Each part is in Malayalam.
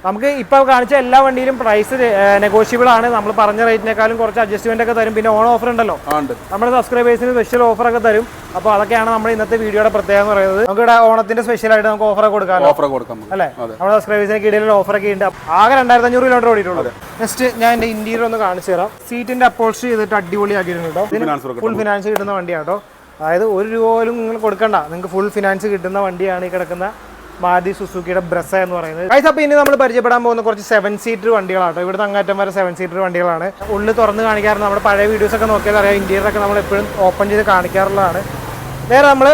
നമുക്ക് ഇപ്പോൾ കാണിച്ച എല്ലാ വണ്ടിയിലും പ്രൈസ് നെഗോഷ്യബിൾ ആണ്. നമ്മൾ പറഞ്ഞ റേറ്റിനേക്കാളും കുറച്ച് അഡ്ജസ്റ്റ്മെന്റ് ഒക്കെ തരും. പിന്നെ ഓൺ ഓഫർ ഉണ്ടല്ലോ, നമ്മുടെ സബ്സ്ക്രൈബേഴ്സിന് സ്പെഷ്യൽ ഓഫർ ഒക്കെ തരും. അപ്പോൾ അതൊക്കെയാണ് നമ്മുടെ ഇന്നത്തെ വീഡിയോയുടെ പ്രത്യേകത എന്ന് പറയുന്നത്. നമുക്ക് ഇവിടെ ഓണത്തിന്റെ സ്പെഷ്യൽ ആയിട്ട് നമുക്ക് ഓഫർ കൊടുക്കാം അല്ലേ? നമ്മുടെ സബ്സ്ക്രൈബേഴ്സിന് കിടിലൻ ഓഫർ ഒക്കെ ഉണ്ട്. ആകെ 2500 കിലോമീറ്റർ ഓടിയിട്ടുള്ളത്. നെക്സ്റ്റ് ഞാൻ എന്റെ ഇന്റീരിയർ ഒന്ന് കാണിച്ചു തരാം. സീറ്റിന്റെ അപ്പോൾസ്റ്ററി ചെയ്തിട്ട് അടിപൊളിയാക്കിയിരുന്നു കേട്ടോ. ഫുൾ ഫിനാൻസ് കിട്ടുന്ന വണ്ടിയാണ് കേട്ടോ. അതായത് 1 രൂപ പോലും നിങ്ങൾ കൊടുക്കണ്ട, നിങ്ങൾക്ക് ഫുൾ ഫിനാൻസ് കിട്ടുന്ന വണ്ടിയാണ് ഈ കിടക്കുന്ന മാരുതി സുസുക്കിയുടെ ബ്രസ എന്ന് പറയുന്നത്. ഗൈസ്, അപ്പോൾ ഇനി നമ്മൾ പരിചയപ്പെടാൻ പോകുന്ന കുറച്ച് 7 സീറ്റർ വണ്ടികളാണ്. ഇവിടുത്തെ അങ്ങാറ്റം വരെ 7 സീറ്റർ വണ്ടികളാണ്. ഉള്ളിൽ തുറന്ന് കാണിക്കാറുണ്ട്. നമ്മുടെ പഴയ വീഡിയോസ് ഒക്കെ നോക്കിയാൽ അറിയാം, ഇന്റീരിയറൊക്കെ നമ്മൾ എപ്പോഴും ഓപ്പൺ ചെയ്ത് കാണിക്കാറുള്ളതാണ്. നേരെ നമ്മൾ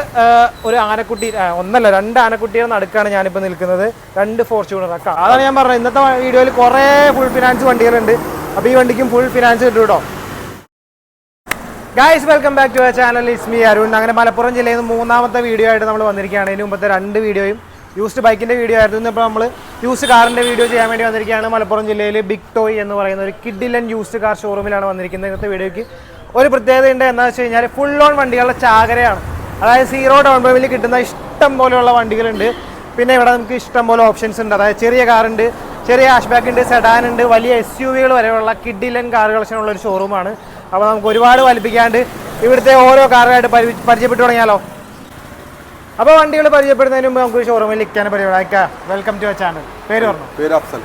ഒരു ആനക്കുട്ടി, ഒന്നല്ല 2 ആനക്കുട്ടിയുടെ നടുക്കാണ് ഞാനിപ്പോൾ നിൽക്കുന്നത്. 2 ഫോർച്യൂണറൊക്കെ. അതാണ് ഞാൻ പറഞ്ഞത്, ഇന്നത്തെ വീഡിയോയിൽ കുറേ ഫുൾ ഫിനാൻസ് വണ്ടികളുണ്ട്. അപ്പോൾ ഈ വണ്ടിക്കും ഫുൾ ഫിനാൻസ് കിട്ടും കേട്ടോ. Guys, welcome back to our channel. It's me Arun. അങ്ങനെ മലപ്പുറം ജില്ലയിൽ നിന്ന് 3ാമത്തെ വീഡിയോ ആയിട്ട് നമ്മൾ വന്നിരിക്കുകയാണ്. ഇതിന് മുമ്പത്തെ 2 വീഡിയോയും യൂസ്ഡ് ബൈക്കിൻ്റെ വീഡിയോ ആയിരുന്നു. ഇപ്പോൾ നമ്മൾ യൂസ്ഡ് കാറിൻ്റെ വീഡിയോ ചെയ്യാൻ വേണ്ടി വന്നിരിക്കുകയാണ്. മലപ്പുറം ജില്ലയിൽ ബിഗ് ടോയ് എന്ന് പറയുന്ന ഒരു കിഡിലൻ യൂസ്ഡ് കാർ ഷോറൂമിലാണ് വന്നിരിക്കുന്നത്. ഇന്നത്തെ വീഡിയോയ്ക്ക് ഒരു പ്രത്യേകതയുണ്ട്. എന്താണെന്ന് വെച്ച് കഴിഞ്ഞാൽ ഫുൾ ഓൺ വണ്ടികളുടെ ചാകരയാണ്. അതായത് 0 ഡൗൺ പേയ്മെൻറ്റിൽ കിട്ടുന്ന ഇഷ്ടം പോലെയുള്ള വണ്ടികളുണ്ട്. പിന്നെ ഇവിടെ നമുക്ക് ഇഷ്ടം പോലെ ഓപ്ഷൻസ് ഉണ്ട്. അതായത് ചെറിയ കാറുണ്ട്, ചെറിയ ഹാഷ് ബാക്ക് ഉണ്ട്, സെഡാൻ ഉണ്ട്, വലിയ SUV-കൾ വരെയുള്ള കിഡിലൻ കാർ കളക്ഷൻ ഉള്ള ഒരു ഷോറൂമാണ്. അപ്പോൾ നമുക്ക് ഒരുപാട് വലിപ്പിക്കാണ്ട് ഇവിടുത്തെ ഓരോ കാറുമായിട്ട് പരിചയപ്പെട്ടു തുടങ്ങിയാലോ. അപ്പോൾ വണ്ടികൾ പരിചയപ്പെടുന്നതിന് മുമ്പ് നമുക്ക് ഷോറൂമിൽ ഇരിക്കാൻ പരിപാടിക്കാം. Welcome to our channel. പേര് പറഞ്ഞു? പേര് അഫ്സൽ.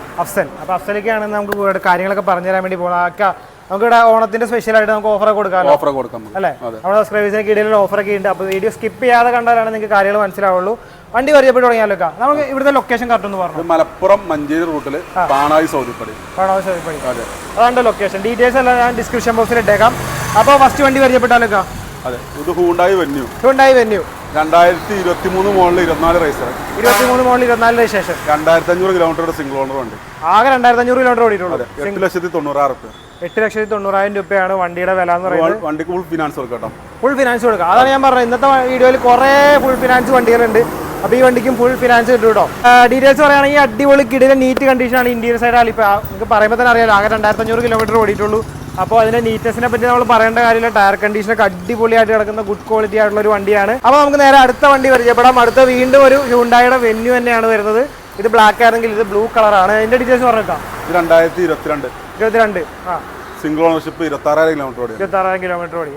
അപ്പോൾ അഫ്സലിക്കാണ് നമുക്ക് കാര്യങ്ങളൊക്കെ പറഞ്ഞുതരാൻ വേണ്ടി പോകാം. നമുക്ക് ഇവിടെ ഓണത്തിന്റെ സ്പെഷ്യൽ ആയിട്ട് നമുക്ക് ഓഫർ കൊടുക്കാം അല്ലേ? നമ്മുടെ സബ്സ്ക്രൈബേഴ്സിന് കിടിലൻ ഓഫറൊക്കെ ഉണ്ട്. അപ്പോൾ വീഡിയോ സ്കിപ്പ് ചെയ്യാതെ കണ്ടാലാണ് നിങ്ങൾക്ക് കാര്യങ്ങൾ മനസ്സിലാവുള്ളൂ. വണ്ടി പരിചയപ്പെട്ട് തുടങ്ങിയാലോ. നമുക്ക് ഇവിടുത്തെ ലൊക്കേഷൻ കറക്റ്റ് ഒന്ന് പറഞ്ഞു. മലപ്പുറം മഞ്ചേരി റൂട്ടിൽ പാണായി സൗദിപ്പടി. അതാണ് ലൊക്കേഷൻ. ഡീറ്റെയിൽസ് എല്ലാം ഞാൻ ഡിസ്ക്രിപ്ഷൻ ബോക്സിൽ ഇട്ടേക്കാം. അപ്പോൾ ഫസ്റ്റ് വണ്ടി പരിചയപ്പെട്ടാലോ. അതെ, ഇത് ഹ്യുണ്ടായി വെന്യൂ. 2023 മോഡൽ 24 റേസർ. 23 model 24 registration. 2500 kilometre single owner വണ്ടി. ആകെ 2500 കിലോമീറ്റർ ഓടിയിട്ടുള്ളത്. 8,90,000. 8,90,000 രൂപയാണ് വണ്ടിയുടെ വില എന്ന് പറയുന്നത്. വണ്ടിക്ക് ഫുൾ ഫിനാൻസ് കൊടുക്കാം. ഫുൾ ഫിനാൻസ് കൊടുക്കാം. അതാണ് ഞാൻ പറഞ്ഞത്, ഇന്നത്തെ വീഡിയോയിൽ കുറേ ഫുൾ ഫിനാൻസ് വണ്ടികളുണ്ട്. അപ്പോൾ ഈ വണ്ടിക്കും ഫുൾ ഫിനാൻസ് കിട്ടും കേട്ടോ. ഡീറ്റെയിൽസ് പറയുകയാണെങ്കിൽ അടിപൊളി കിടിലൻ നീറ്റ് കണ്ടീഷനാണ്. ഇന്റീരിയർ സൈഡ് ഇപ്പോൾ നിങ്ങൾക്ക് പറയുമ്പോൾ തന്നെ അറിയാലോ, ആകെ 2500 കിലോമീറ്റർ ഓടിയിട്ടുള്ളൂ. അപ്പോൾ അതിന്റെ നീറ്റ്നെസിനെ പറ്റി നമ്മൾ പറയേണ്ട കാര്യമില്ല. ടയർ കണ്ടീഷനൊക്കെ അടിപൊളിയായിട്ട് കിടക്കുന്ന ഗുഡ് ക്വാളിറ്റി ആയിട്ടുള്ള ഒരു വണ്ടിയാണ്. അപ്പോൾ നമുക്ക് നേരെ അടുത്ത വണ്ടി പരിചയപ്പെടാം. അടുത്ത വീണ്ടും ഒരു ഹ്യുണ്ടായിയുടെ വെന്യൂ തന്നെയാണ് വരുന്നത്. ഇത് ബ്ലാക്ക് ആണെങ്കിൽ ഇത് ബ്ലൂ കളറാണ്. അതിന്റെ ഡീറ്റെയിൽസ് പറഞ്ഞേക്കാം. 2022 സിംഗിൾ ഓണർഷിപ്പ് 26,000 കിലോമീറ്റർ ഓടി.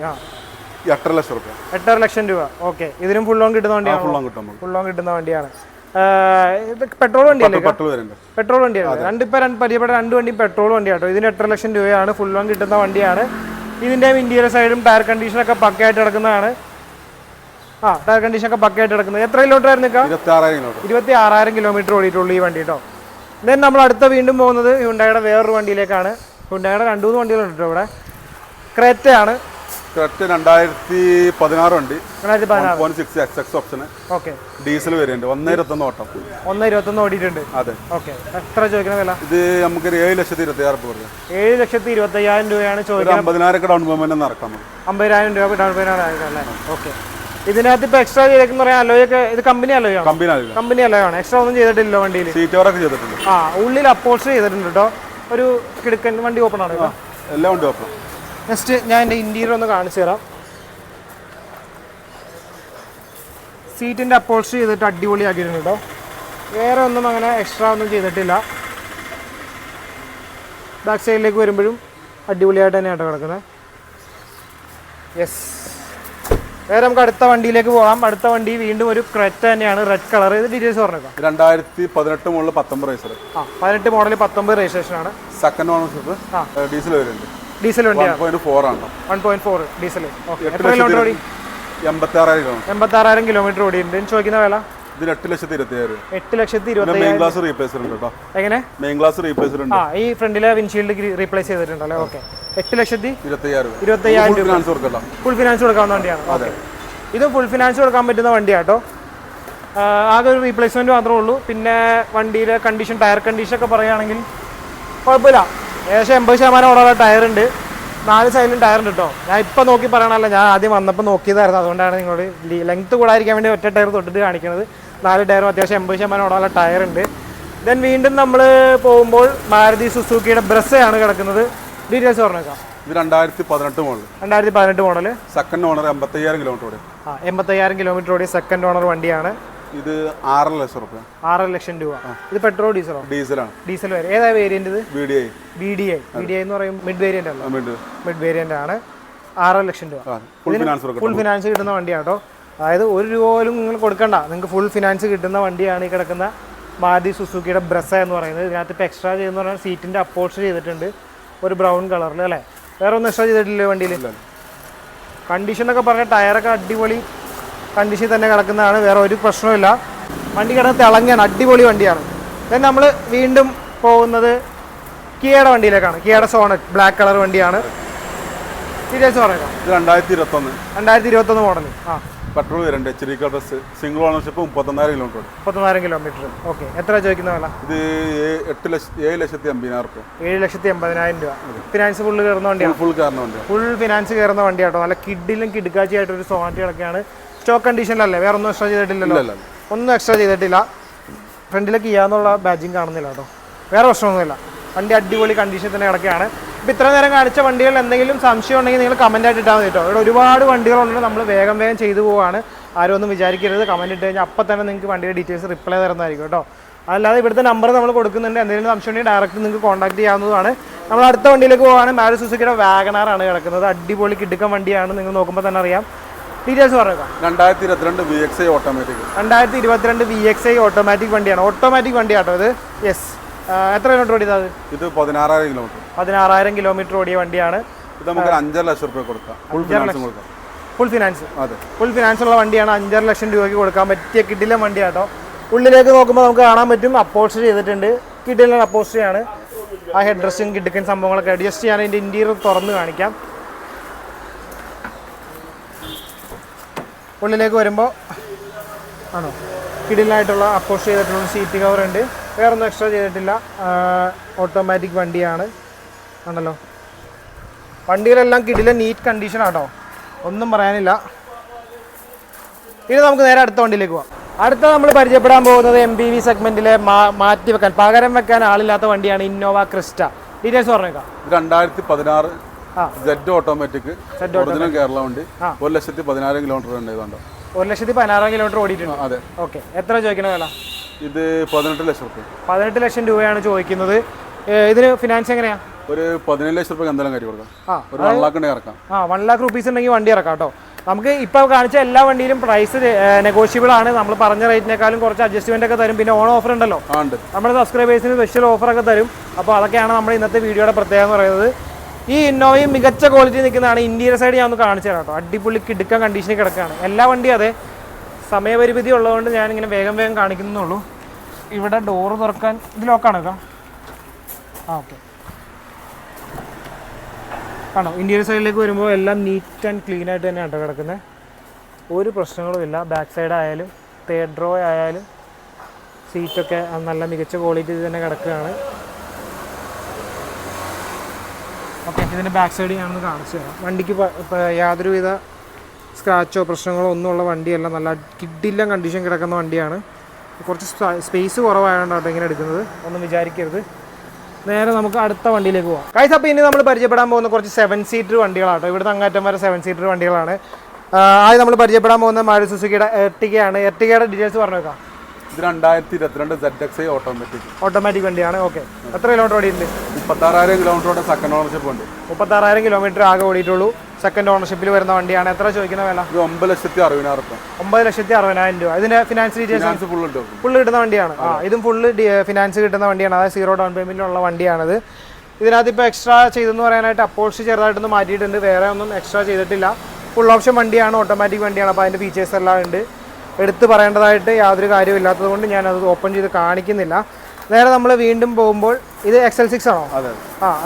8,00,000 രൂപ. ഓക്കെ, ഇതിനും ഫുൾ ഓൺ കിട്ടുന്ന വണ്ടിയാണ്. ഫുൾ ഓൺ കിട്ടുന്ന വണ്ടിയാണ്. ഇത് പെട്രോൾ വണ്ടിയല്ലേ? പെട്രോൾ വണ്ടിയാണ്. പരിചയപ്പെട്ട 2 വണ്ടിയും പെട്രോൾ വണ്ടിയാട്ടോ. ഇതിന് 8,00,000 രൂപയാണ്. ഫുൾ ഓൺ കിട്ടുന്ന വണ്ടിയാണ്. ഇതിന്റെ ഇന്റീരിയർ സൈഡും ടയർ കണ്ടീഷനൊക്കെ പക്കയായിട്ട് കിടക്കുന്നതാണ്. ടയർ കണ്ടീഷനൊക്കെ പക്കയായിട്ട് കിടക്കുന്നത്. എത്ര കിലോമീറ്റർ ആയിരുന്നു? 26,000 കിലോമീറ്റർ ഓടിയിട്ടുള്ളൂ ഈ വണ്ടി കേട്ടോ. ദെൻ നമ്മൾ അടുത്ത വീണ്ടും പോകുന്നത് ഹ്യുണ്ടായിയുടെ വേറൊരു വണ്ടിയിലേക്കാണ്. ഹ്യുണ്ടായിയുടെ 2-3 വണ്ടികളുണ്ട് കേട്ടോ ഇവിടെ. ക്രെറ്റയാണ്. 2016 വണ്ടി. 1.6 XX option. Okay, diesel variant. 1.21 ഓട്ടം. 1.21 ഓടിയിട്ടുണ്ട്. അതെ. ഓക്കെ, എത്ര ചോദിക്കുന്ന വില? ഇത് നമുക്ക് 7,26,000 രൂപ. 7,25,000 രൂപയാണ് ചോദിക്കുന്നത്. 50,000 ഡൗൺ പേയ്മെന്റ് നടക്കാം. 50,000 രൂപ ഡൗൺ പേയ്മെന്റ് അല്ലേ? ഓക്കെ. ഇതിനകത്ത് ഇപ്പൊ എക്സ്ട്രാ ചെയ്തേക്കുന്ന പറയാം അലോയൊക്കെ. ഇത് കമ്പനി അലോയാണ്. കമ്പനി അലോയാണ്. എക്സ്ട്രാ ഒന്നും ചെയ്തിട്ടില്ല വണ്ടിയിൽ. സീറ്റ് കവറൊക്കെ ചെയ്തിട്ടുണ്ട്. ഉള്ളിൽ അപ്പോൾസ്റ്ററി ചെയ്തിട്ടുണ്ട് കേട്ടോ. ഒരു കിടക്കൻ വണ്ടി ഓപ്പൺ ആണ്. എല്ലാ വണ്ടി ഓപ്പൺ. നെക്സ്റ്റ് ഞാൻ എൻ്റെ ഇന്റീരിയർ ഒന്ന് കാണിച്ചു തരാം. സീറ്റിൻ്റെ അപ്പോൾസ്റ്ററി ചെയ്തിട്ട് അടിപൊളിയാക്കിയിട്ടുണ്ട് കേട്ടോ. വേറെ ഒന്നും അങ്ങനെ എക്സ്ട്രാ ഒന്നും ചെയ്തിട്ടില്ല. ബാക്ക് സൈഡിലേക്ക് വരുമ്പോഴും അടിപൊളിയായിട്ട് തന്നെയാണ് കിടക്കുന്നത്. യെസ്. വേറെ നമുക്ക് അടുത്ത വണ്ടിയിലേക്ക് പോകാം. അടുത്ത വണ്ടി വീണ്ടും ഒരു ക്രെറ്റ തന്നെയാണ്, റെഡ് കളർ. ഇത് ഡീറ്റെയിൽസ് പറഞ്ഞേക്കാം. 2018 മോഡൽ 19 റേസർ. 18 മോഡൽ 19 രജിസ്ട്രേഷൻ ആണ്. Second ownership. Diesel variant. Diesel വണ്ടിയാണ്. 1.4 ആണ്. 1.4 ഡീസൽ. എത്ര കിലോമീറ്റർ ഓടി? 86,000 കിലോമീറ്റർ ഓടിയിട്ടുണ്ട്. ചോദിക്കുന്ന വില? ഇതിന് 8,20,000. 8,20,000. മെയിൻ ഗ്ലാസ് റീപ്ലേസർ ഉണ്ട് കേട്ടോ. എങ്ങനെ? മെയിൻ ഗ്ലാസ് റീപ്ലേസർ ഉണ്ട്. ഈ ഫ്രണ്ടിലെ വിൻഷീൽഡ് റീപ്ലേസ് ചെയ്തിട്ടുണ്ടല്ലോ. ഓക്കെ. 8,25,000 ഫിനാൻസ് കൊടുക്കാം. ഫുൾ ഫിനാൻസ് കൊടുക്കാവുന്ന വണ്ടിയാണ്. അതെ, ഇത് ഫുൾ ഫിനാൻസ് കൊടുക്കാൻ പറ്റുന്ന വണ്ടിയാട്ടോ. ആകെ ഒരു റീപ്ലേസ്മെന്റ് മാത്രമേ ഉള്ളൂ. പിന്നെ വണ്ടിയുടെ കണ്ടീഷൻ, ടയർ കണ്ടീഷൻ ഒക്കെ പറയുകയാണെങ്കിൽ കുഴപ്പമില്ല. ഏകദേശം 80% ഓടാനുള്ള ടയർ ഉണ്ട്. 4 സൈഡിലും ടയർ ഉണ്ട് കേട്ടോ. ഞാൻ ഇപ്പം നോക്കി പറയണല്ലോ, ഞാൻ ആദ്യം വന്നപ്പോൾ നോക്കിയതായിരുന്നു. അതുകൊണ്ടാണ് നിങ്ങളോട് ലെങ്ത് കൂടാതിരിക്കാൻ വേണ്ടി ഒറ്റ ടയർ തൊട്ടിട്ട് കാണിക്കുന്നത്. 4 ടയറും അത്യാവശ്യം 80% ഓടാനുള്ള ടയർ ഉണ്ട്. ദെൻ വീണ്ടും നമ്മൾ പോകുമ്പോൾ മാരുതി സുസുക്കിയുടെ ബ്രസയാണ് കിടക്കുന്നത്. ഡീറ്റെയിൽസ് പറഞ്ഞേക്കാം. ഇത് 2018 model. 2018 model. Second owner. 85,000 kilometre ഓടി. 85,000 കിലോമീറ്റർ ഓടി സെക്കൻഡ് ഓണർ വണ്ടിയാണ്. ഇത് 6.5 ലക്ഷം റുപ്യ. 6.5 ലക്ഷം രൂപ. ഇത് പെട്രോൾ ഡീസലോ? ഡീസലാണ്. ഡീസൽ വരെ. ഏതാ വേരിയന്റ് ഇത്? VDI. VDI എന്ന് പറയും മിഡ് വേരിയന്റ് അല്ല? മിഡ് വേരിയന്റ് ആണ്. 6.5 ലക്ഷം രൂപ. ഫുൾ ഫിനാൻസ് കിട്ടുന്ന വണ്ടിയാണ് കേട്ടോ. അതായത് 1 രൂപ പോലും നിങ്ങൾ കൊടുക്കണ്ട, നിങ്ങൾക്ക് ഫുൾ ഫിനാൻസ് കിട്ടുന്ന വണ്ടിയാണ് ഈ കിടക്കുന്ന മാരുതി സുസുക്കിയുടെ ബ്രസ എന്ന് പറയുന്നത്. ഇതിനകത്ത് ഇപ്പോൾ എക്സ്ട്രാ ചെയ്തെന്ന് പറഞ്ഞാൽ സീറ്റിൻ്റെ അപ്പോൾസ് ചെയ്തിട്ടുണ്ട് ഒരു ബ്രൗൺ കളറിൽ അല്ലേ? വേറെ ഒന്നും എക്സ്ട്രാ ചെയ്തിട്ടില്ലേ വണ്ടിയിൽ? കണ്ടീഷൻ എന്നൊക്കെ പറഞ്ഞാൽ ടയറൊക്കെ അടിപൊളി കണ്ടീഷൻ തന്നെ കിടക്കുന്നതാണ്, വേറെ ഒരു പ്രശ്നവുമില്ല. വണ്ടി കിടന്ന് തിളങ്ങാൻ അടിപൊളി വണ്ടിയാണ്. ദെൻ നമ്മൾ വീണ്ടും പോകുന്നത് കിയയുടെ വണ്ടിയിലേക്കാണ്. കിയയുടെ സോണറ്റ് ബ്ലാക്ക് കളർ വണ്ടിയാണ്. ഡീറ്റെയിൽസ് പറയാം. 2021 model. Petrol variant HD plus single ownership 39,000 kilometre. Okay, എത്ര ചോദിക്കുന്ന വില? ഇത് 7,80,000 റുപ്യ. 7,80,000 രൂപ. ഫിനാൻസ് ഫുള്ള് കയറുന്ന വണ്ടിയാണ്. ഫുൾ ഫിനാൻസ് കയറുന്ന വണ്ടിയാട്ടോ. നല്ല കിഡിലും കിടുക്കാച്ചിയായിട്ടൊരു സോണറ്റുകളൊക്കെയാണ്. സ്റ്റോക്ക് കണ്ടീഷനിലല്ലേ? വേറെ ഒന്നും എക്സ്ട്രാ ചെയ്തിട്ടില്ലല്ലോ? ഒന്നും എക്സ്ട്രാ ചെയ്തിട്ടില്ല. ഫ്രണ്ടിലേക്ക് ചെയ്യാന്നുള്ള ബാഡ്ജിങ് കാണുന്നില്ല കേട്ടോ. വേറെ പ്രശ്നമൊന്നുമില്ല. വണ്ടി അടിപൊളി കണ്ടീഷൻ തന്നെ കിടക്കുകയാണ്. ഇപ്പോൾ ഇത്ര നേരം കാണിച്ച വണ്ടികളിൽ എന്തെങ്കിലും സംശയം ഉണ്ടെങ്കിൽ നിങ്ങൾ കമൻ്റ് ആയിട്ട് ഇട്ടാൽ മതി കേട്ടോ. ഇവിടെ ഒരുപാട് വണ്ടികളുണ്ട്, നമ്മൾ വേഗം ചെയ്തു പോവുകയാണ്. ആരും ഒന്നും വിചാരിക്കരുത്. കമൻറ്റ് ഇട്ട് കഴിഞ്ഞാൽ അപ്പം തന്നെ നിങ്ങൾക്ക് വണ്ടിയുടെ ഡീറ്റെയിൽസ് റിപ്ലൈ തരുന്നതായിരിക്കും കേട്ടോ. അല്ലാതെ ഇവിടുത്തെ നമ്പർ നമ്മൾ കൊടുക്കുന്നുണ്ട്. എന്തെങ്കിലും സംശയം ഉണ്ടെങ്കിൽ ഡയറക്റ്റ് നിങ്ങൾക്ക് കോൺടാക്ട് ചെയ്യാവുന്നതാണ്. നമ്മൾ അടുത്ത വണ്ടിയിലേക്ക് പോവുകയാണ്. മാരുതി സുസുക്കിയുടെ വാഗണർ ആണ് കിടക്കുന്നത്. അടിപൊളി കിടുക്കൻ വണ്ടിയാണ്, നിങ്ങൾ നോക്കുമ്പോൾ തന്നെ അറിയാം. ഡീറ്റെയിൽസ് പറയുക. 2022 VXI ഓട്ടോമാറ്റിക്. 2022 VXI ഓട്ടോമാറ്റിക് വണ്ടിയാണ്. ഓട്ടോമാറ്റിക് വണ്ടിയാട്ടോ ഇത്. യെസ്. എത്ര കിലോമീറ്റർ ഓടിയത്? ഇത് 16,000 കിലോമീറ്റർ. 16,000 കിലോമീറ്റർ ഓടിയ വണ്ടിയാണ്. ഇത് നമുക്ക് 5.5 ലക്ഷം രൂപ കൊടുക്കാം. Full finance. അതെ, ഫുൾ ഫിനാൻസ് ഉള്ള വണ്ടിയാണ്. 5.5 ലക്ഷം രൂപയ്ക്ക് കൊടുക്കാൻ പറ്റിയ കിടിലൻ വണ്ടിയാട്ടോ. ഉള്ളിലേക്ക് നോക്കുമ്പോൾ നമുക്ക് കാണാൻ പറ്റും അപ്പോൾസ്റ്റർ ചെയ്തിട്ടുണ്ട്. കിടിലൻ അപ്പോൾസ്റ്ററിയാണ്. ആ ഹെഡ് ഡ്രസ്സും കിടക്കൻ സംഭവങ്ങളൊക്കെ അഡ്ജസ്റ്റ് ചെയ്യാൻ അതിൻ്റെ ഇൻറ്റീരിയർ തുറന്ന് കാണിക്കാം. ഉള്ളിലേക്ക് വരുമ്പോൾ ആണോ കിടിലായിട്ടുള്ള അപ്പോൾസ്റ്റർ ചെയ്തിട്ടുള്ള സീറ്റ് കവർ ഉണ്ട്. വേറൊന്നും എക്സ്ട്രാ ചെയ്തിട്ടില്ല. ഓട്ടോമാറ്റിക് വണ്ടിയാണ് ആണല്ലോ. വണ്ടികളെല്ലാം കിടിലൻ നീറ്റ് കണ്ടീഷനാട്ടോ, ഒന്നും പറയാനില്ല. ഇനി നമുക്ക് നേരെ അടുത്ത വണ്ടിയിലേക്ക് പോകാം. അടുത്ത നമ്മൾ പരിചയപ്പെടാൻ പോകുന്നത് MPV സെഗ്മെന്റിലെ മാറ്റി വെക്കാൻ പകരം വെക്കാൻ ആളില്ലാത്ത വണ്ടിയാണ് ഇന്നോവ ക്രിസ്റ്റ. ഡീറ്റെയിൽസ് പറഞ്ഞേക്കാം. 2016 Z ഓട്ടോമാറ്റിക് ഒറിജിനൽ കേരള വണ്ടി. 1,16,000 കിലോമീറ്റർ ഉണ്ട്. 1,16,000 കിലോമീറ്റർ ഓടിയിട്ടുണ്ട്. അതെ. ഓക്കെ, എത്ര ചോദിക്കണ വില? ഇത് 18 ലക്ഷം റുപ്യ. 18 ലക്ഷം രൂപയാണ് ചോദിക്കുന്നത്. ഇതിന് ഫിനാൻസ് എങ്ങനെയാ? ഒരു 15 ലക്ഷം റുപ്യ എന്തായാലും കയറ്റി കൊടുക്കാം. ഒരു 1 lakh ഇറക്കാം. 1 lakh rupees ഉണ്ടെങ്കിൽ വണ്ടി ഇറക്കാം കേട്ടോ. നമുക്ക് ഇപ്പോൾ കാണിച്ച എല്ലാ വണ്ടിയിലും പ്രൈസ് നെഗോഷ്യബിൾ ആണ്. നമ്മൾ പറഞ്ഞ റേറ്റിനേക്കാളും കുറച്ച് അഡ്ജസ്റ്റ്മെന്റ് ഒക്കെ തരും. പിന്നെ ഓൺ ഓഫർ ഉണ്ടല്ലോ, നമ്മുടെ സബ്സ്ക്രൈബേഴ്സിന് സ്പെഷ്യൽ ഓഫറൊക്കെ തരും. അപ്പോൾ അതൊക്കെയാണ് നമ്മുടെ ഇന്നത്തെ വീഡിയോയുടെ പ്രത്യേകത എന്ന് പറയുന്നത്. ഈ ഇന്നോവയും മികച്ച ക്വാളിറ്റി നിൽക്കുന്നതാണ്. ഇന്റീരിയർ സൈഡ് ഞാൻ ഒന്ന് കാണിച്ചു തരാം കേട്ടോ. അടിപൊളി കിടുക്കൻ കണ്ടീഷനിൽ കിടക്കുകയാണ് എല്ലാ വണ്ടിയും. അതെ, സമയപരിമിതി ഉള്ളതുകൊണ്ട് ഞാനിങ്ങനെ വേഗം കാണിക്കുന്നുള്ളൂ. ഇവിടെ ഡോറ് തുറക്കാൻ ഇത് ലോക്കാണ് കേട്ടോ. ഓക്കെ, ആണോ. ഇന്റീരിയർ സൈഡിലേക്ക് വരുമ്പോൾ എല്ലാം നീറ്റ് ആൻഡ് ക്ലീൻ ആയിട്ട് തന്നെയാണ് കേട്ടോ കിടക്കുന്നത്. ഒരു പ്രശ്നങ്ങളും ഇല്ല. ബാക്ക് സൈഡ് ആയാലും തേർഡ് റോ ആയാലും സീറ്റൊക്കെ നല്ല മികച്ച ക്വാളിറ്റി തന്നെ കിടക്കുകയാണ്. ഓക്കെ, ഇതിൻ്റെ ബാക്ക് സൈഡ് ഞാനൊന്ന് കാണിച്ചു തരാം. വണ്ടിക്ക് യാതൊരുവിധ സ്ക്രാച്ചോ പ്രശ്നങ്ങളോ ഒന്നുമുള്ള വണ്ടിയല്ല. നല്ല കിഡില്ലം കണ്ടീഷൻ കിടക്കുന്ന വണ്ടിയാണ്. കുറച്ച് സ്പേസ് കുറവായതുകൊണ്ടാണ് ഇങ്ങനെ എടുക്കുന്നത്, ഒന്നും വിചാരിക്കരുത്. നേരെ നമുക്ക് അടുത്ത വണ്ടിയിലേക്ക് പോകാം. ഗൈസ്, അപ്പോൾ ഇനി നമ്മൾ പരിചയപ്പെടാൻ പോകുന്ന കുറച്ച് 7 സീറ്റർ വണ്ടികളാട്ടോ. ഇവിടുന്ന് അങ്ങാറ്റം വരെ 7 സീറ്റർ വണ്ടികളാണ്. ആദ്യം നമ്മൾ പരിചയപ്പെടാൻ പോകുന്ന മാരുതി സുസുക്കിയുടെ എർട്ടിഗയാണ്. എർട്ടിഗയുടെ ഡീറ്റെയിൽസ് പറഞ്ഞു വെക്കാം. ഇത് 2022 ZXi ഓട്ടോമാറ്റിക് വണ്ടിയാണ്. ഓക്കെ, എത്ര കിലോമീറ്റർ ഓടിയിട്ടുണ്ട്? 36,000 കിലോമീറ്റർ സെക്കൻഡ് ഓണർഷിപ്പ് ഉണ്ട്. 36,000 കിലോമീറ്റർ ആകെ ഓടിയിട്ടുള്ളൂ. സെക്കൻഡ് ഓണർഷിപ്പിൽ വരുന്ന വണ്ടിയാണ്. എത്ര ചോദിക്കുന്ന വില? 9,60,000 രൂപ. 9,60,000 രൂപ. ഇതിന്റെ ഫിനാൻസ് ഡീറ്റെയിൽസ് ഫുള്ള് കിട്ടുന്ന വണ്ടിയാണ്. ഇതും ഫുള്ള് ഫിനാൻസ് കിട്ടുന്ന വണ്ടിയാണ്. അതായത് 0 ഡൗൺ പേയ്മെന്റിലുള്ള വണ്ടിയാണിത്. ഇതിനകത്ത് ഇപ്പോൾ എക്സ്ട്രാ ചെയ്തെന്ന് പറയാനായിട്ട് അപ്പോൾസ്റ്റർ ചെറുതായിട്ടൊന്ന് മാറ്റിയിട്ടുണ്ട്. വേറെ ഒന്നും എക്സ്ട്രാ ചെയ്തിട്ടില്ല. ഫുൾ ഓപ്ഷൻ വണ്ടിയാണ്, ഓട്ടോമാറ്റിക് വണ്ടിയാണ്. അപ്പോൾ അതിൻ്റെ ഫീച്ചേഴ്സ് എല്ലാം ഉണ്ട്. എടുത്ത് പറയേണ്ടതായിട്ട് യാതൊരു കാര്യവും ഇല്ലാത്തത് കൊണ്ട് ഞാനത് ഓപ്പൺ ചെയ്ത് കാണിക്കുന്നില്ല. നേരെ നമ്മൾ വീണ്ടും പോകുമ്പോൾ ഇത് XL6 ആണോ?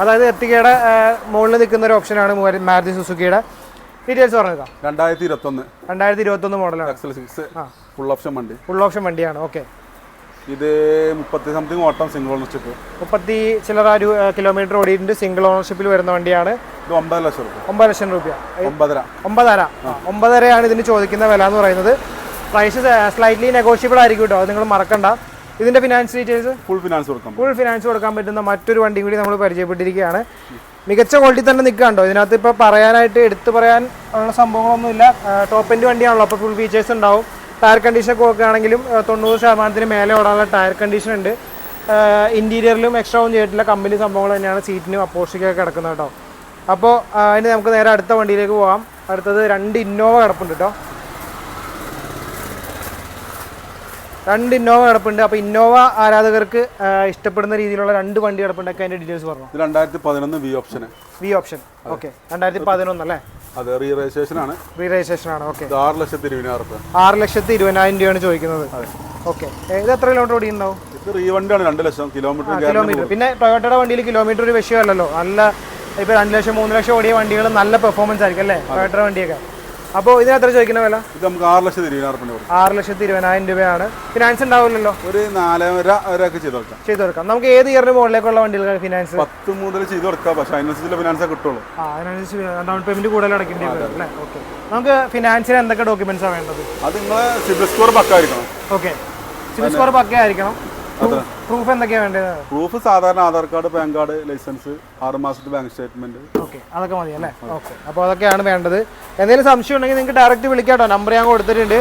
അതായത് എർട്ടിഗയുടെ മുകളിൽ നിൽക്കുന്ന ഒരു ഓപ്ഷനാണ് മാരുതി സുസുക്കിയുടെ. ഡീറ്റെയിൽസ് പറഞ്ഞേക്കാം. 2021 മോഡലാണ്. XL6 ഫുൾ ഓപ്ഷൻ വണ്ടി. ഫുൾ ഓപ്ഷൻ വണ്ടിയാണ്. ഓക്കെ, ഇത് 30 സംതിങ് ഓട്ടം സിംഗിൾ ഓണർഷിപ്പ്. 30 ചില്ലറ കിലോമീറ്റർ ഓടിയിട്ടുണ്ട്. സിംഗിൾ ഓണർഷിപ്പിൽ വരുന്ന വണ്ടിയാണ്. 9 ലക്ഷം രൂപ. 9 ലക്ഷം രൂപ. 9.5 ഇതിന് ചോദിക്കുന്ന വില എന്ന് പറയുന്നത്. പ്രൈസ് സ്ലൈറ്റ്ലി നെഗോഷ്യബിൾ ആയിരിക്കും കേട്ടോ, അത് നിങ്ങൾ മറക്കണ്ട. ഇതിന്റെ ഫിനാൻസ് ഡീറ്റെയിൽസ് ഫുൾ ഫിനാൻസ് കൊടുക്കാൻ പറ്റുന്ന മറ്റൊരു വണ്ടിയും കൂടി നമ്മൾ പരിചയപ്പെട്ടിരിക്കുകയാണ്. മികച്ച ക്വാളിറ്റി തന്നെ നിൽക്കാണ്ടോ. ഇതിനകത്ത് ഇപ്പോൾ പറയാനായിട്ട് എടുത്തു പറയാൻ ഉള്ള സംഭവങ്ങളൊന്നുമില്ല. ടോപ്പ് എൻഡ് വണ്ടിയാണല്ലോ, അപ്പോൾ ഫുൾ ഫീച്ചേഴ്സ് ഉണ്ടാവും. ടയർ കണ്ടീഷനൊക്കെ നോക്കുകയാണെങ്കിലും 90% മേലെ ഓടാനുള്ള ടയർ കണ്ടീഷൻ ഉണ്ട്. ഇൻറ്റീരിയറിലും എക്സ്ട്രാ ഒന്നും ചെയ്തിട്ടില്ല, കമ്പനി സംഭവങ്ങൾ തന്നെയാണ് സീറ്റിനും അപ്പോസ്റ്റിക്കൊക്കെ കിടക്കുന്നത് കേട്ടോ. അപ്പോൾ അതിന് നമുക്ക് നേരെ അടുത്ത വണ്ടിയിലേക്ക് പോകാം. അടുത്തത് 2 ഇന്നോവ കിടപ്പുണ്ട് കേട്ടോ. 2 ഇന്നോവ കിടപ്പുണ്ട്. അപ്പോൾ ഇന്നോവ ആരാധകർക്ക് ഇഷ്ടപ്പെടുന്ന രീതിയിലുള്ള 2 വണ്ടി കിടപ്പുണ്ടൊക്കെ അതിൻ്റെ ഡീറ്റെയിൽസ് പറഞ്ഞു. 2011 വി ഓപ്ഷൻ. ഓക്കെ, 2011 അല്ലേ? അതെ, റീ രജിസ്ട്രേഷൻ ആണ്. ഓക്കെ. 6,20,000 രൂപയാണ് ചോദിക്കുന്നത്. ഓക്കെ, ഇത് എത്ര കിലോമീറ്റർ ഓടിയുണ്ടാവും? ഇത് റീ വണ്ടിയാണ്, 2 ലക്ഷം കിലോമീറ്റർ. പിന്നെ ടൊയോട്ടയുടെ വണ്ടിയിൽ കിലോമീറ്റർ ഒരു വിഷയമല്ലല്ലോ. നല്ല ഇപ്പോൾ 2 ലക്ഷം 3 ലക്ഷം ഓടിയ വണ്ടികൾ നല്ല പെർഫോമൻസ് ആയിരിക്കും അല്ലേ ടൊയോട്ടയുടെ വണ്ടിയൊക്കെ. അപ്പോൾ ഇതിന് എത്ര ചോദിക്കുന്ന വില? ഇത് നമുക്ക് 6,20,000 രൂപയാണ്. ഫിനാൻസ് ഉണ്ടാവില്ലല്ലോ? ഒരു 4,500 ചെയ്ത് കൊടുക്കാം. നമുക്ക് ഏത് ഇയറിന് മുകളിലേക്കുള്ള വണ്ടികൾ ഫിനാൻസ് 10 മുതൽ ചെയ്ത് കൊടുക്കാം. പക്ഷേ അതിനനുസരിച്ചുള്ള ഫിനാൻസേ കിട്ടുള്ളൂ. അതിനനുസരിച്ച് ഡൗൺ പേയ്മെന്റ് കൂടുതൽ അടയ്ക്കേണ്ടി വരും അല്ലേ? ഓക്കെ. നമുക്ക് ഫിനാൻസിന് എന്തൊക്കെ ഡോക്യുമെന്റ്സാണ് വേണ്ടത്? അത് നിങ്ങളെ സിബിൽ സ്കോർ പക്ക ആയിരിക്കണം. ഓക്കെ, സിബിൽ സ്കോർ പക്ക ആയിരിക്കണം. പ്രൂഫ് എന്തൊക്കെയാണ് വേണ്ടത്? പ്രൂഫ് സാധാരണ Aadhaar card, PAN card, licence, 6 മാസത്തെ ബാങ്ക് സ്റ്റേറ്റ്മെന്റ്. ഓക്കെ, അതൊക്കെ മതി അല്ലേ? ഓക്കെ, അപ്പോൾ അതൊക്കെയാണ് വേണ്ടത്. എന്തെങ്കിലും സംശയം ഉണ്ടെങ്കിൽ നിങ്ങൾക്ക് ഡയറക്റ്റ് വിളിക്കാട്ടോ, നമ്പർ ഞാൻ കൊടുത്തിട്ടുണ്ട്.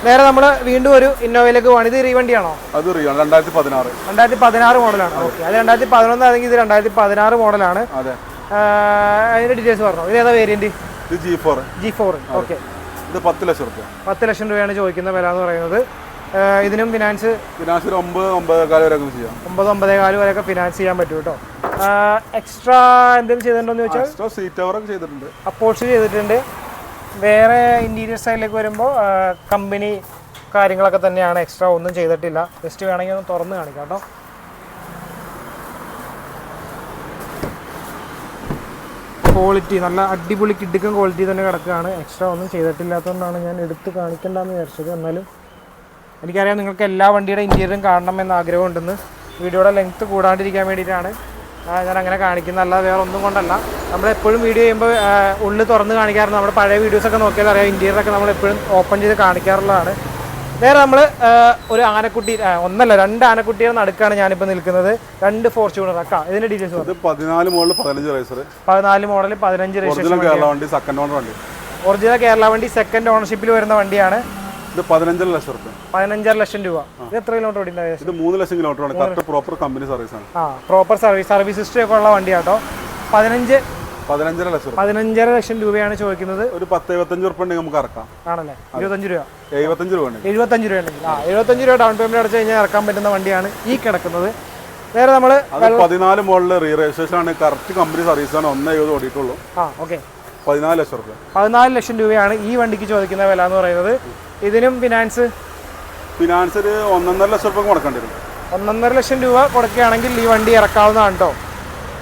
നേരെ നമ്മൾ വീണ്ടും ഒരു ഇന്നോവയിലേക്ക് പോകണം. ഇത് റീവണ്ടിയാണോ? അത് 2016 മോഡലാണ്. ഓക്കെ, അത് 2011 ആണെങ്കിൽ ഇത് 2016 മോഡലാണ്. അതെ. അതിന്റെ ഡീറ്റെയിൽസ് പറഞ്ഞോ. ഇത് ഏതാ വേരിയന്റ്? ഇത് G4. ഓക്കെ, ഇത് 10 ലക്ഷം രൂപ. 10 ലക്ഷം രൂപയാണ് ചോദിക്കുന്ന വില എന്ന് പറയുന്നത്. ഇതിനും ഫിനാൻസ് 9,9,4 വരെ ചെയ്യാം. 9,9,4 വരെയൊക്കെ ഫിനാൻസ് ചെയ്യാൻ പറ്റും കേട്ടോ. എക്സ്ട്രാ എന്തെങ്കിലും ചെയ്തിട്ടുണ്ടോ ചോദിച്ചാൽ സീറ്റ് കവറൊക്കെ ചെയ്തിട്ടുണ്ട്, അപ്പോൾസ്റ്ററി ചെയ്തിട്ടുണ്ട്. വേറെ ഇന്റീരിയർ സൈഡിലേക്ക് വരുമ്പോൾ കമ്പനി കാര്യങ്ങളൊക്കെ തന്നെയാണ്, എക്സ്ട്രാ ഒന്നും ചെയ്തിട്ടില്ല. ജസ്റ്റ് വേണമെങ്കിൽ ഒന്ന് തുറന്ന് കാണിക്കാം കേട്ടോ. ക്വാളിറ്റി നല്ല അടിപൊളി കിടുക്കൻ ക്വാളിറ്റി തന്നെ കിടക്കുകയാണ്. എക്സ്ട്രാ ഒന്നും ചെയ്തിട്ടില്ലാത്തതുകൊണ്ടാണ് ഞാൻ എടുത്ത് കാണിക്കേണ്ടെന്ന് വിചാരിച്ചത്. എന്നാലും എനിക്കറിയാം നിങ്ങൾക്ക് എല്ലാ വണ്ടിയുടെ ഇൻറ്റീരിയറും കാണണമെന്ന് ആഗ്രഹമുണ്ടെന്ന്. വീഡിയോയുടെ ലെങ്ത്ത് കൂടാണ്ടിരിക്കാൻ വേണ്ടിയിട്ടാണ് ഞാൻ അങ്ങനെ കാണിക്കുന്നത്, അല്ലാതെ വേറെ ഒന്നും കൊണ്ടല്ല. നമ്മളെപ്പോഴും വീഡിയോ ചെയ്യുമ്പോൾ ഉള്ളിൽ തുറന്ന് കാണിക്കാറുണ്ട്. നമ്മുടെ പഴയ വീഡിയോസൊക്കെ നോക്കിയാൽ അറിയാം, ഇൻറ്റീരിയറൊക്കെ നമ്മളെപ്പോഴും ഓപ്പൺ ചെയ്ത് കാണിക്കാറുള്ളതാണ്. നേരെ നമ്മൾ ഒരു ആനക്കുട്ടി, 2 ആനക്കുട്ടിയുടെ നടുക്കാണ് ഞാനിപ്പോൾ നിൽക്കുന്നത്. 2 ഫോർച്യൂണർ അക്ക. ഇതിന്റെ ഡീറ്റെയിൽസ് 14 മോഡൽ 15 റേസർ. 14 മോഡൽ 15 രജിസ്ട്രേഷൻ വണ്ടി, സെക്കൻഡ് ഓണർ വണ്ടി. ഒറിജിനൽ കേരള വണ്ടി, സെക്കൻഡ് ഓണർഷിപ്പിൽ വരുന്ന വണ്ടിയാണ്. ഇത് 15 ലക്ഷം രൂപ. 15 ലക്ഷം രൂപ. ഇത് എത്ര കിലോമീറ്റർ ഓടിണ്ടായി? ഇത് 3 ലക്ഷം കിലോമീറ്റർ ആണ്. കറക്റ്റ് പ്രോപ്പർ കമ്പനി സർവീസ് ആണ്. പ്രോപ്പർ സർവീസ് ഹിസ്റ്ററി ഒക്കെ ഉള്ള വണ്ടിയാട്ടോ. 15 ലക്ഷം രൂപയാണ് ചോദിക്കുന്നത്. ഒരു 10-75 രൂപ ഉണ്ടെങ്കിൽ നമുക്ക് ഇറക്കാം. ആണല്ലേ? 25 രൂപ 75 രൂപ ഉണ്ടെങ്കിൽ 75 രൂപ ഡൗൺ പേയ്മെന്റ് അടച്ചു കഴിഞ്ഞാൽ ഇറക്കാൻ പറ്റുന്ന വണ്ടിയാണ് ഈ കിടക്കുന്നത്. നേരെ നമ്മൾ 14 മോഡൽ റീ രജിസ്ട്രേഷൻ ആണ്, കറക്റ്റ് കമ്പനി സർവീസ് ആണ്. 1.70 ഓടിയിട്ടുള്ളൂ. ഓക്കെ. 14 ലക്ഷം രൂപ. 14 ലക്ഷം രൂപയാണ് ഈ വണ്ടിക്ക് ചോദിക്കുന്ന വില എന്ന് പറയുന്നത്. ഇതിനും ഫിനാൻസ് ഒരു 1.5 ലക്ഷം രൂപ കൊടുക്കേണ്ടി വരും. 1.5 ലക്ഷം രൂപ കൊടുക്കുകയാണെങ്കിൽ ഈ വണ്ടി ഇറക്കാവുന്നതാണ് കേട്ടോ.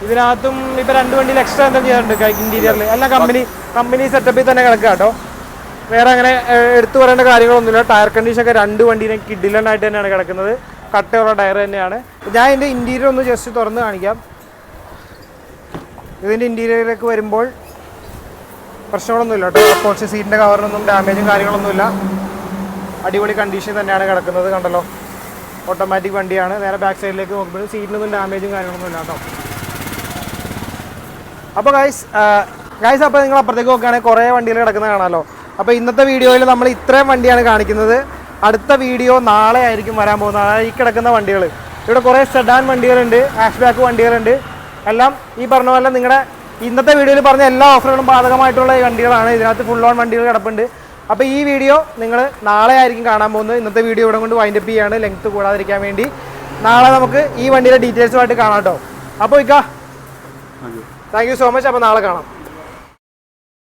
ഇതിനകത്തും ഇപ്പൊ 2 വണ്ടിയിൽ എക്സ്ട്രാ എന്താ ചെയ്യാറുണ്ട് ഇന്റീരിയറിൽ? എല്ലാം കമ്പനി സെറ്റപ്പിൽ തന്നെ കിടക്കുക കേട്ടോ. വേറെ അങ്ങനെ എടുത്തു പറയേണ്ട കാര്യങ്ങളൊന്നുമില്ല. ടയർ കണ്ടീഷൻ ഒക്കെ 2 വണ്ടിയിലും കിഡിലനായിട്ട് തന്നെയാണ് കിടക്കുന്നത്. കട്ടയുള്ള ടയർ തന്നെയാണ്. ഞാൻ ഇതിന്റെ ഇന്റീരിയർ ഒന്ന് ജസ്റ്റ് തുറന്ന് കാണിക്കാം. ഇതിന്റെ ഇന്റീരിയറിലേക്ക് വരുമ്പോൾ പ്രശ്നങ്ങളൊന്നുമില്ല കേട്ടോ. അപ്പോൾസ്റ്ററി സീറ്റിന്റെ കവറിനൊന്നും ഡാമേജും കാര്യങ്ങളൊന്നുമില്ല. അടിപൊളി കണ്ടീഷൻ തന്നെയാണ് കിടക്കുന്നത്. കണ്ടല്ലോ, ഓട്ടോമാറ്റിക് വണ്ടിയാണ്. നേരെ ബാക്ക് സൈഡിലേക്ക് നോക്കുമ്പോൾ സീറ്റിനൊന്നും ഡാമേജും കാര്യങ്ങളൊന്നും ഇല്ല കേട്ടോ. അപ്പോൾ ഗൈസ് അപ്പോൾ നിങ്ങൾ അപ്പുറത്തേക്ക് നോക്കുകയാണെങ്കിൽ കുറേ വണ്ടികൾ കിടക്കുന്നത് കാണാമല്ലോ. അപ്പോൾ ഇന്നത്തെ വീഡിയോയിൽ നമ്മൾ ഇത്രയും വണ്ടിയാണ് കാണിക്കുന്നത്. അടുത്ത വീഡിയോ നാളെ ആയിരിക്കും വരാൻ പോകുന്നത്. അതായത് ഈ കിടക്കുന്ന വണ്ടികൾ, ഇവിടെ കുറേ സെഡാൻ വണ്ടികളുണ്ട്, ഹാഷ് ബാക്ക് വണ്ടികളുണ്ട്. എല്ലാം ഈ പറഞ്ഞ പോലെ നിങ്ങളുടെ ഇന്നത്തെ വീഡിയോയിൽ പറഞ്ഞ എല്ലാ ഓഫറുകളും ബാധകമായിട്ടുള്ള ഈ വണ്ടികളാണ്. ഇതിനകത്ത് ഫുൾ ഓൺ വണ്ടികൾ കിടപ്പുണ്ട്. അപ്പോൾ ഈ വീഡിയോ നിങ്ങൾ നാളെ ആയിരിക്കും കാണാൻ പോകുന്നത്. ഇന്നത്തെ വീഡിയോ ഇവിടെ കൊണ്ട് വൈൻഡപ്പ് ചെയ്യാണ്, ലെങ്ത്ത് കൂടാതിരിക്കാൻ വേണ്ടി. നാളെ നമുക്ക് ഈ വണ്ടിയുടെ ഡീറ്റെയിൽസുമായിട്ട് കാണാം കേട്ടോ. അപ്പോൾ താങ്ക് യു സോ മച്ച്. അപ്പോൾ നാളെ കാണാം.